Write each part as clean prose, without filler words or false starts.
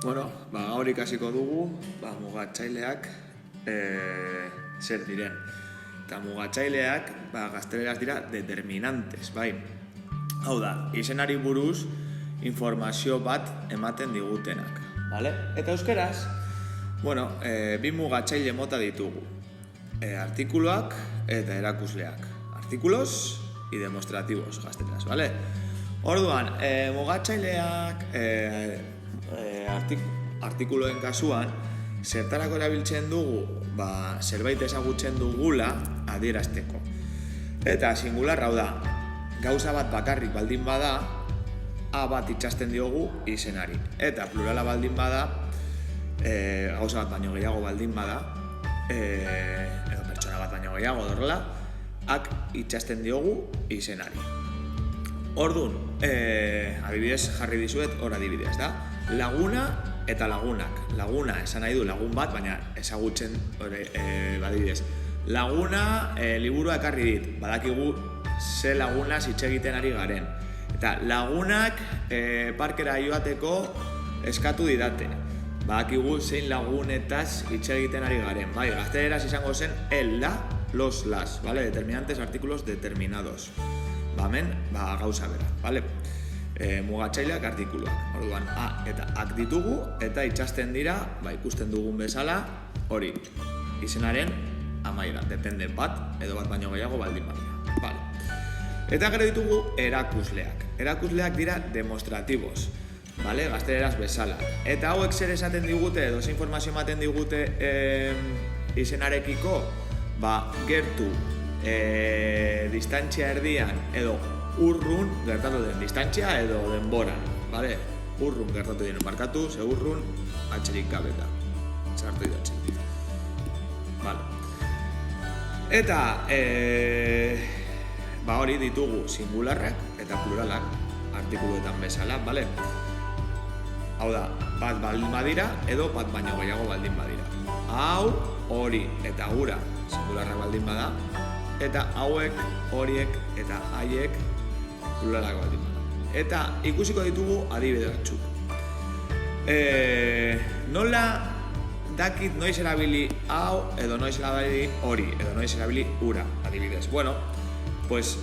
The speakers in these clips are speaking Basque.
Bueno, gaur ikasiko dugu mugatzaileak zer diren. Eta mugatzaileak gazteleraz dira determinantes, bai. Hau da, izenari buruz informazio bat ematen digutenak, vale? Eta euskeraz, bueno, bi mugatzaile mota ditugu. Artikuluak eta erakusleak. Artikulos y demostrativos gazteleraz, vale? Orduan, mugatzaileak artikuloen kasuan zertarako erabiltzen dugu zerbait ezagutzen dugula adierazteko. Eta singular hau da, gauza bat bakarrik baldin bada, A bat itxasten diogu izenari. Eta plurala baldin bada, gauza bat baino gehiago baldin bada, edo pertsona bat baino gehiago dorrela, ak itxasten diogu izenari. Ordun, adibidez jarri dizuet hor adibidez da. Laguna eta lagunak. Laguna esan nahi du lagun bat, baina ezagutzen adibidez. Laguna liburua ekarri dit, badakigu ze lagunaz hitz egiten ari garen. Eta lagunak parkera joateko eskatu didate. Badakigu zein lagunetaz hitz egiten ari garen. Bai, gazteleraz izango zen el, la, los, las, vale? Determinantes, artículos determinados. Hemen, gauza bera, vale? Mugatzaileak artikuluak. Orduan, A eta ak ditugu eta itxasten dira, ikusten dugun bezala, hori, izenaren amaiera, depende bat edo bat baino gehiago baldin badira. Vale. Eta gero ditugu erakusleak. Erakusleak dira demostrativos, vale? Gazteleraz bezala. Eta hauek zer esaten digute edo ze informazio ematen digute izenarekiko, gertu, distantzia erdian edo urrun gertatu den distantzia edo denboran, vale? Urrun gertatu den markatu, ze urrun atxerik gabeta. Sartu idatzen. Vale. Eta hori ditugu singularrak eta pluralak artikuluetan bezala, vale? Hau da, bat baldin badira edo bat baino gehiago baldin badira. Hau, hori eta hura singularrak baldin bada, eta hauek, horiek eta haiek pluralak baldin bada. Eta ikusiko ditugu adibide batzuk. Nola dakit noiz erabili hau edo noiz erabili hori edo noiz erabili hura adibidez. Bueno, pues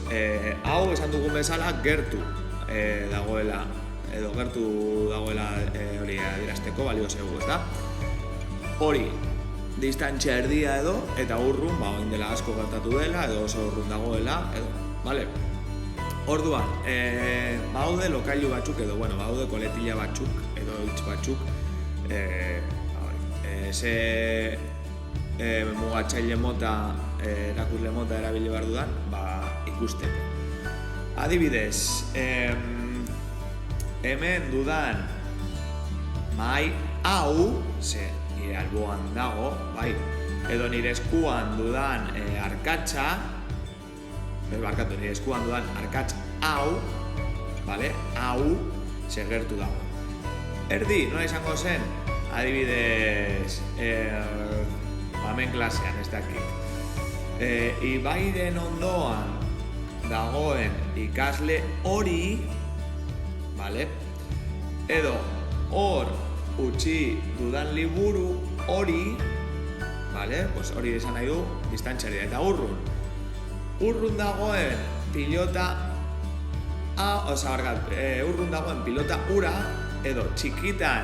hau esan dugun bezala gertu dagoela edo gertu dagoela hori adierazteko balio zaigu, ez da? Hori distantzia erdia edo, eta urrun, oin dela asko gertatu dela, edo oso urrun dagoela, edo, vale? Orduan, baude lokailu batzuk edo, baude koletilla batzuk, edo hitz batzuk, ze mugatzaile mota, erakusle mota erabili behar dudan, ikusteko. Adibidez, hemen dudan mahai hau, ze nire alboan dago, edo nire eskuan dudan arkatza, nire eskuan dudan arkatz hau, hau, segertu dago. Erdi, nola izango zen? Adibidez, hemen klasean ez dakit. Ibairen ondoan dagoen ikasle hori, edo hor utzi dudan liburu hori, hori esan nahi du distantziari. Eta urrun dagoen pilota urrun dagoen pilota ura edo txikitan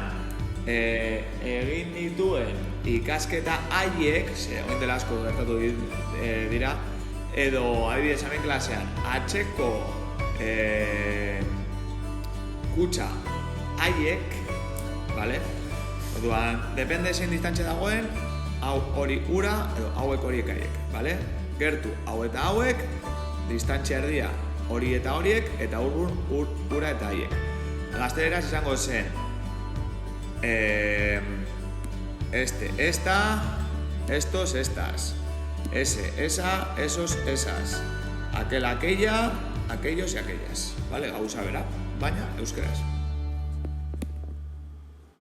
egin dituen ikasketa haiek, oin dela asko gertatu dira, edo adibidez hemen klasean atzeko kutsa haiek, orduan, depende zein distantzia dagoen, hau hori ura edo hauek horiek haiek, gertu hau eta hauek, distantzia erdia hori eta horiek, eta urrun ura eta haiek. Gazteleraz izango zen, este, esta, estos, estas, ese, esa, esos, esas, aquel, aquella, aquellos y aquellas, gauza bera, baina euskeraz.